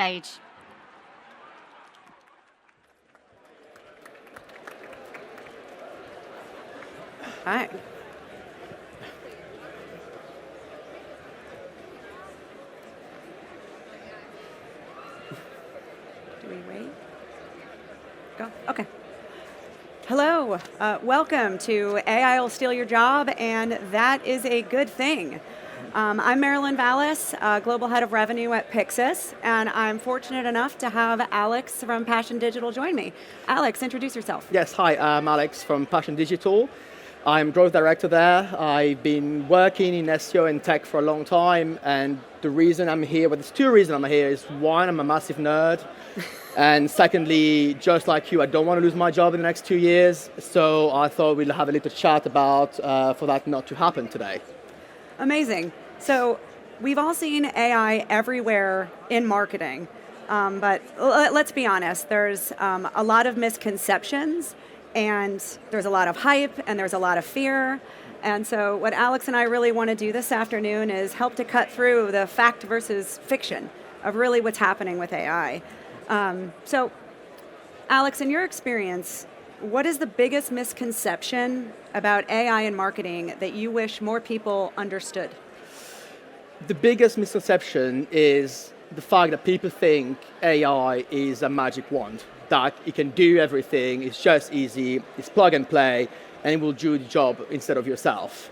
stage. Hi. Do we wait? Go. Okay. Hello. Welcome to AI will steal your job, and that is a good thing. I'm Marilyn Valace, Global Head of Revenue at Pixis, and I'm fortunate enough to have Alex from Passion Digital join me. Alex, introduce yourself. Yes, hi, I'm Alex from Passion Digital. I'm Growth Director there. I've been working in SEO and tech for a long time, and the reason I'm here, well, there's two reasons I'm here, is one, I'm a massive nerd, and secondly, just like you, I don't want to lose my job in the next 2 years, so I thought we'll have a little chat about for that not to happen today. Amazing. So we've all seen AI everywhere in marketing, but let's be honest, there's a lot of misconceptions, and there's a lot of hype, and there's a lot of fear. And so what Alex and I really want to do this afternoon is help to cut through the fact versus fiction of really what's happening with AI. So Alex, in your experience, what is the biggest misconception about AI in marketing that you wish more people understood? The biggest misconception is the fact that people think AI is a magic wand, that it can do everything, it's just easy, it's plug and play, and it will do the job instead of yourself.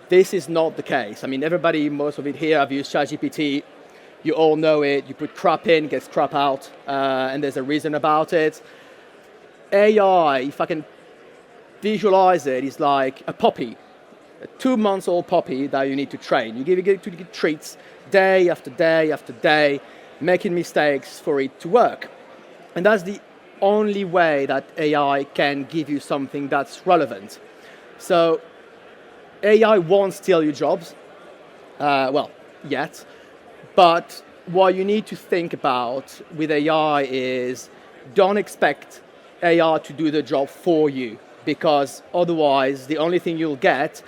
This is not the case. I mean, everybody, most of it here, have used ChatGPT. You all know it. You put crap in, gets crap out, and there's a reason about it. AI, if I can visualize it, is like a puppy, a 2-month-old puppy that you need to train. You give it treats day after day after day, making mistakes for it to work. And that's the only way that AI can give you something that's relevant. So AI won't steal your jobs, yet. But what you need to think about with AI is don't expect AI to do the job for you, because otherwise the only thing you'll get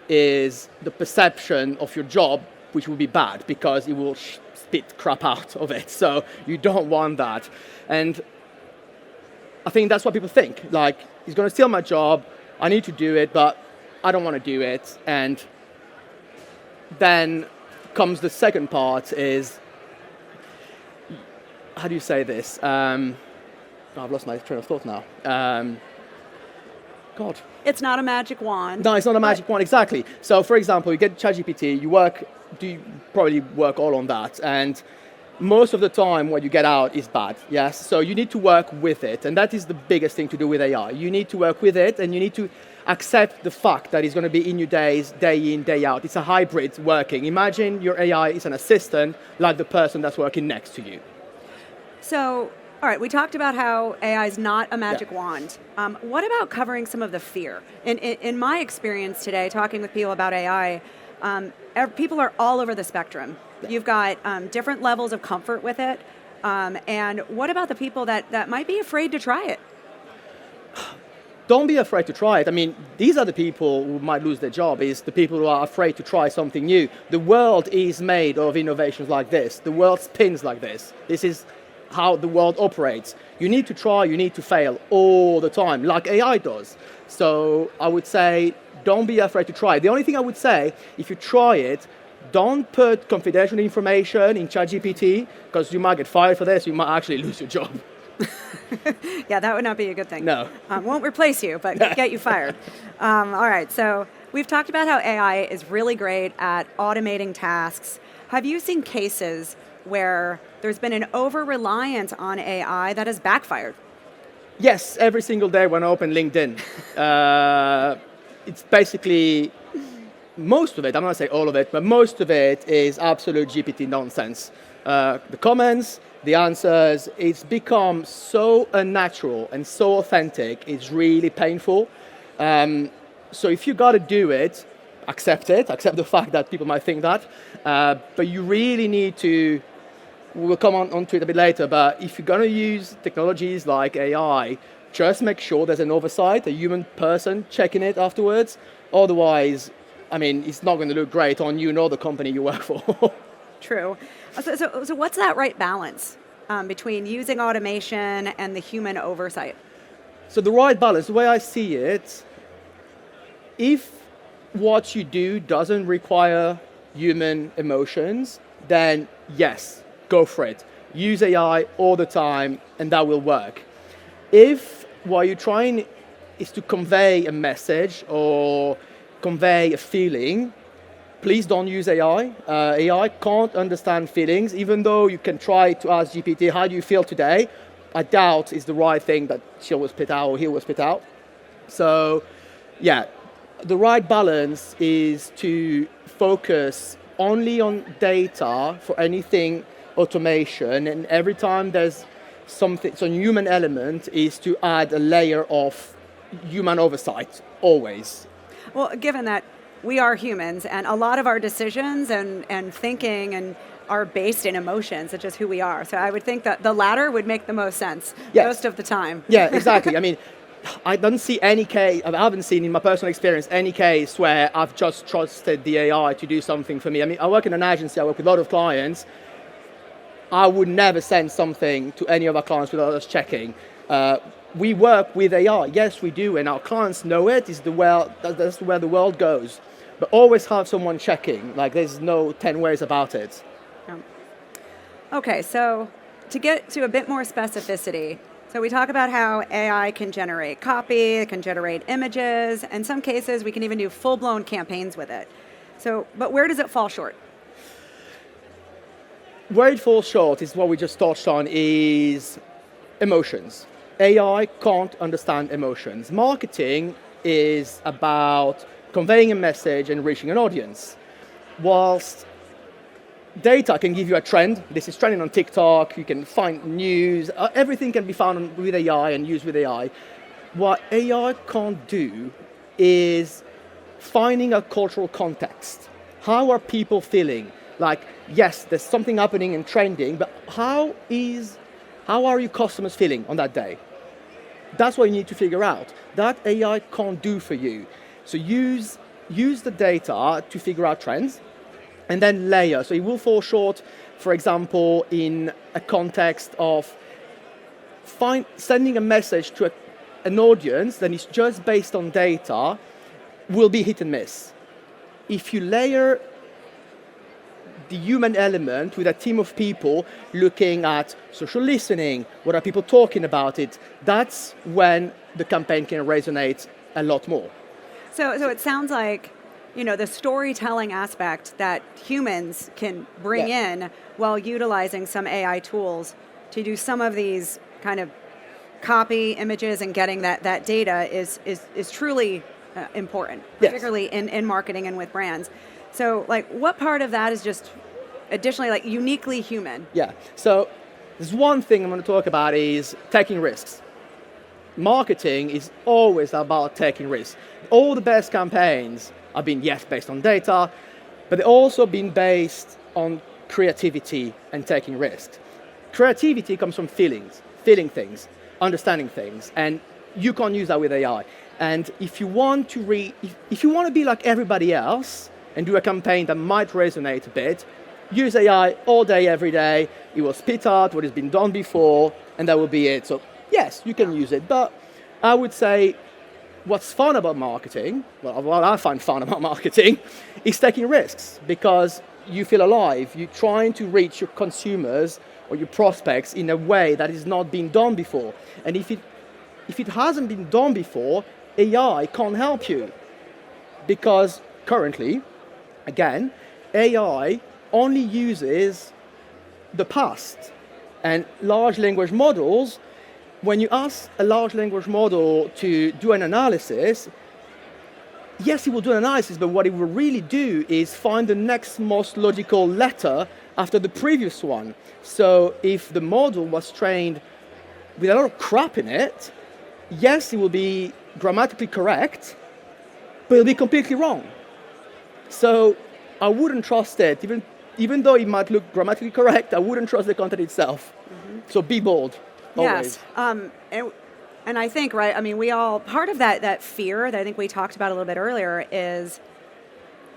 is the perception of your job, which will be bad because it will spit crap out of it. So you don't want that. And I think that's what people think. Like, he's going to steal my job, I need to do it, but I don't want to do it. And then comes the second part is, how do you say this? I've lost my train of thought now. God. It's not a magic wand. No, it's not a magic wand, exactly. So for example, you get ChatGPT, you probably work all on that, and most of the time what you get out is bad, yes? So you need to work with it, and that is the biggest thing to do with AI. You need to work with it, and you need to accept the fact that it's going to be in your days, day in, day out. It's a hybrid working. Imagine your AI is an assistant, like the person that's working next to you. So, all right, we talked about how AI is not a magic wand. What about covering some of the fear? In my experience today, talking with people about AI, people are all over the spectrum. Yeah. You've got different levels of comfort with it. And what about the people that might be afraid to try it? Don't be afraid to try it. I mean, these are the people who might lose their job, is the people who are afraid to try something new. The world is made of innovations like this. The world spins like this. This is how the world operates. You need to try, you need to fail all the time, like AI does. So I would say, don't be afraid to try. The only thing I would say, if you try it, don't put confidential information in ChatGPT, because you might get fired for this, you might actually lose your job. Yeah, that would not be a good thing. No. Won't replace you, but get you fired. All right, so we've talked about how AI is really great at automating tasks. Have you seen cases where there's been an over-reliance on AI that has backfired? Yes, every single day when I open LinkedIn. It's basically, most of it, I'm not going to say all of it, but most of it is absolute GPT nonsense. The comments, the answers, it's become so unnatural and so authentic, it's really painful. So if you got to do it, accept the fact that people might think that, but you really need to, we'll come on to it a bit later, but if you're going to use technologies like AI, just make sure there's an oversight, a human person checking it afterwards. Otherwise, I mean, it's not going to look great on you nor the company you work for. True. So what's that right balance? between using automation and the human oversight? So the right balance, the way I see it, if what you do doesn't require human emotions, then yes, go for it. Use AI all the time and that will work. If what you're trying is to convey a message or convey a feeling, please don't use AI. AI can't understand feelings, even though you can try to ask GPT, how do you feel today? I doubt it's the right thing that she will spit out or he will spit out. So, yeah, the right balance is to focus only on data for anything automation, and every time there's something, so a human element is to add a layer of human oversight, always. Well, given that we are humans and a lot of our decisions and thinking and are based in emotions, it's just who we are. So I would think that the latter would make the most sense most of the time. Yeah, exactly. I mean, I don't see any case, I haven't seen in my personal experience any case where I've just trusted the AI to do something for me. I mean, I work in an agency, I work with a lot of clients. I would never send something to any of our clients without us checking. We work with AI, yes we do, and our clients know it, that's where the world goes. But always have someone checking, like there's no 10 ways about it. Okay, so to get to a bit more specificity, so we talk about how AI can generate copy, it can generate images, in some cases we can even do full-blown campaigns with it. So, but where does it fall short? Where it falls short is what we just touched on, is emotions. AI can't understand emotions. Marketing is about conveying a message and reaching an audience. Whilst data can give you a trend, this is trending on TikTok, you can find news, everything can be found with AI and used with AI. What AI can't do is finding a cultural context. How are people feeling? Like, yes, there's something happening and trending, but how are your customers feeling on that day? That's what you need to figure out. That AI can't do for you. So use the data to figure out trends and then layer. So it will fall short, for example, in a context of sending a message to an audience that is just based on data will be hit and miss. If you layer the human element with a team of people looking at social listening, what are people talking about it, that's when the campaign can resonate a lot more. So it sounds like, the storytelling aspect that humans can bring in while utilizing some AI tools to do some of these kind of copy images and getting that data is truly important, particularly in marketing and with brands. So like what part of that is just additionally like uniquely human? Yeah, so there's one thing I'm going to talk about is taking risks. Marketing is always about taking risks. All the best campaigns have been, yes, based on data, but they've also been based on creativity and taking risks. Creativity comes from feeling things, understanding things, and you can't use that with AI. And if you want to be like everybody else and do a campaign that might resonate a bit, use AI all day, every day. It will spit out what has been done before, and that will be it. So yes, you can use it, but I would say what's fun about marketing, well, what I find fun about marketing, is taking risks because you feel alive. You're trying to reach your consumers or your prospects in a way that is not being done before. And if it hasn't been done before, AI can't help you because currently, again, AI only uses the past. And large language models, when you ask a large language model to do an analysis, yes, it will do an analysis, but what it will really do is find the next most logical letter after the previous one. So if the model was trained with a lot of crap in it, yes, it will be grammatically correct, but it'll be completely wrong. So I wouldn't trust it, even though it might look grammatically correct, I wouldn't trust the content itself. Mm-hmm. So be bold. Always. Yes. And I think, right, I mean, we all, part of that fear that I think we talked about a little bit earlier is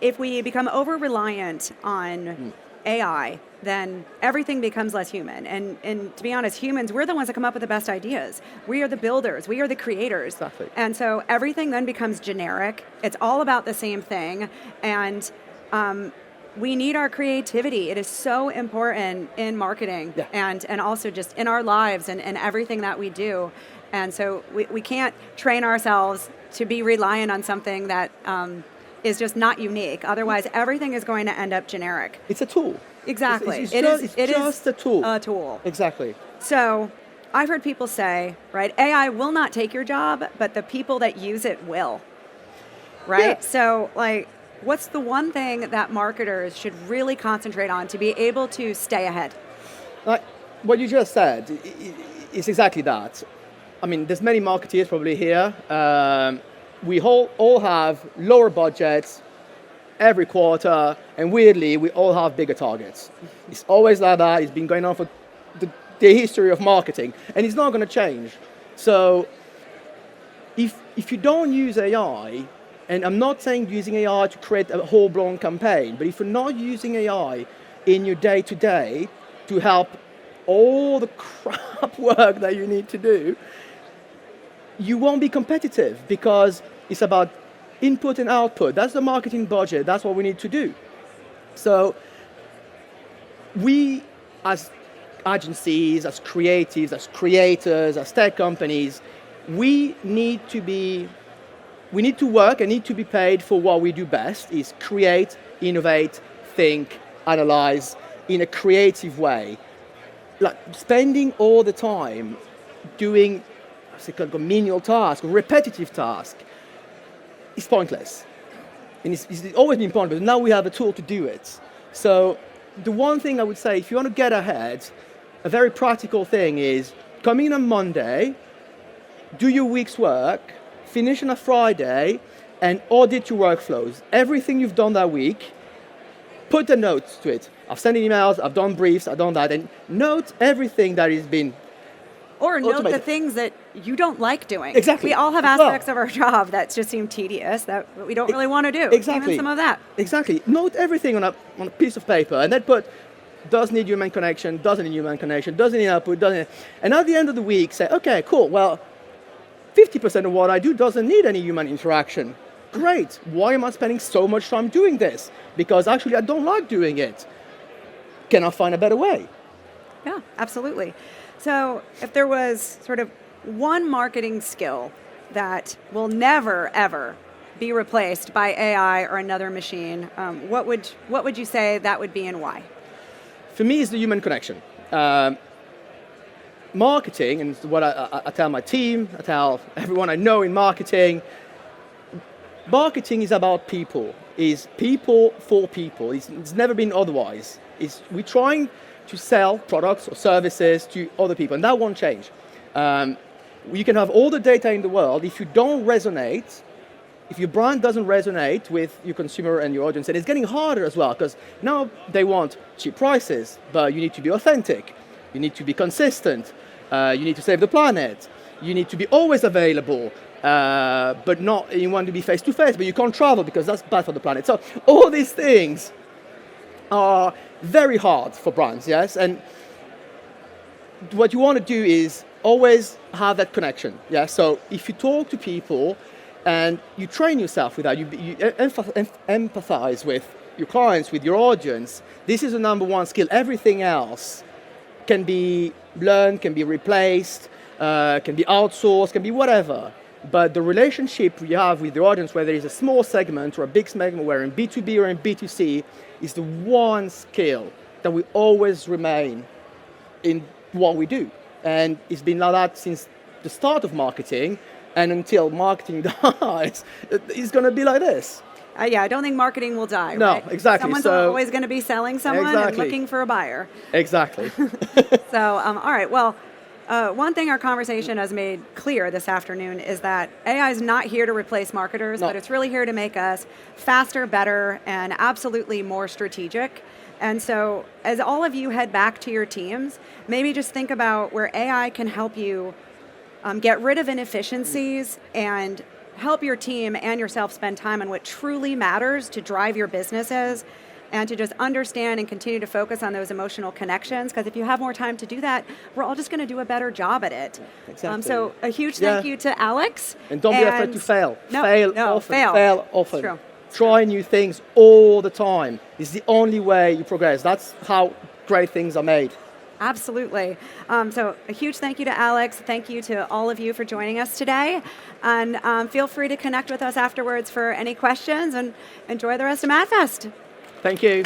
if we become over-reliant on AI, then everything becomes less human. And to be honest, humans, we're the ones that come up with the best ideas. We are the builders. We are the creators. Exactly. And so everything then becomes generic. It's all about the same thing. And we need our creativity. It is so important in marketing and also just in our lives and everything that we do. And so we can't train ourselves to be reliant on something that is just not unique. Otherwise, everything is going to end up generic. It's a tool. Exactly. It's just a tool. A tool. Exactly. So I've heard people say, right, AI will not take your job, but the people that use it will. Right? Yeah. So, like, what's the one thing that marketers should really concentrate on to be able to stay ahead? Like what you just said is exactly that. I mean, there's many marketeers probably here. We all have lower budgets every quarter, and weirdly, we all have bigger targets. It's always like that. It's been going on for the history of marketing, and it's not going to change. So if you don't use AI, and I'm not saying using AI to create a whole-blown campaign, but if you're not using AI in your day-to-day to help all the crap work that you need to do, you won't be competitive because it's about input and output. That's the marketing budget. That's what we need to do. So we, as agencies, as creatives, as creators, as tech companies, we need to work and need to be paid for what we do best, is create, innovate, think, analyze in a creative way. Like spending all the time doing menial tasks, repetitive tasks, is pointless. And it's always been pointless, but now we have a tool to do it. So the one thing I would say, if you want to get ahead, a very practical thing is come in on Monday, do your week's work, finish on a Friday, and audit your workflows. Everything you've done that week, put a note to it. I've sent emails, I've done briefs, I've done that, and note everything that has been or note automated. the things that you don't like doing. Exactly. We all have aspects of our job that just seem tedious that we don't really want to do. Exactly. Even some of that. Exactly. Note everything on a piece of paper, and then put does need human connection, doesn't need human connection, doesn't need output, doesn't. And at the end of the week, say, okay, cool. Well, 50% of what I do doesn't need any human interaction. Great. Why am I spending so much time doing this? Because actually, I don't like doing it. Can I find a better way? Yeah, absolutely. So if there was sort of one marketing skill that will never, ever be replaced by AI or another machine, what would you say that would be and why? For me, it's the human connection. Marketing, and what I tell my team, I tell everyone I know in marketing, marketing is about people. Is people for people. It's never been otherwise. We're trying to sell products or services to other people, and that won't change. You can have all the data in the world. If you don't resonate, if your brand doesn't resonate with your consumer and your audience, and it's getting harder as well, because now they want cheap prices, but you need to be authentic. You need to be consistent. You need to save the planet. You need to be always available, but not, you want to be face-to-face, but you can't travel because that's bad for the planet. So all these things are very hard for brands, yes? And what you want to do is always have that connection, yeah? So if you talk to people and you train yourself with that, you empathize with your clients, with your audience, this is the number one skill. Everything else can be learned, can be replaced, can be outsourced, can be whatever. But the relationship you have with your audience, whether it's a small segment or a big segment, whether in B2B or in B2C, is the one skill that will always remain in what we do. And it's been like that since the start of marketing, and until marketing dies, it's going to be like this. Yeah, I don't think marketing will die. No, right? exactly. Someone's always going to be selling someone and looking for a buyer. Exactly. So, all right. Well, one thing our conversation has made clear this afternoon is that AI is not here to replace marketers, but it's really here to make us faster, better, and absolutely more strategic. And so as all of you head back to your teams, maybe just think about where AI can help you get rid of inefficiencies and help your team and yourself spend time on what truly matters to drive your businesses. and to just understand and continue to focus on those emotional connections, because if you have more time to do that, we're all just going to do a better job at it. Exactly. So a huge thank you to Alex. And don't be afraid to fail. No, fail no, often. fail. Fail often. It's true. Try new things all the time. It's the only way you progress. That's how great things are made. Absolutely. So a huge thank you to Alex. Thank you to all of you for joining us today. And feel free to connect with us afterwards for any questions, and enjoy the rest of MadFest. Thank you.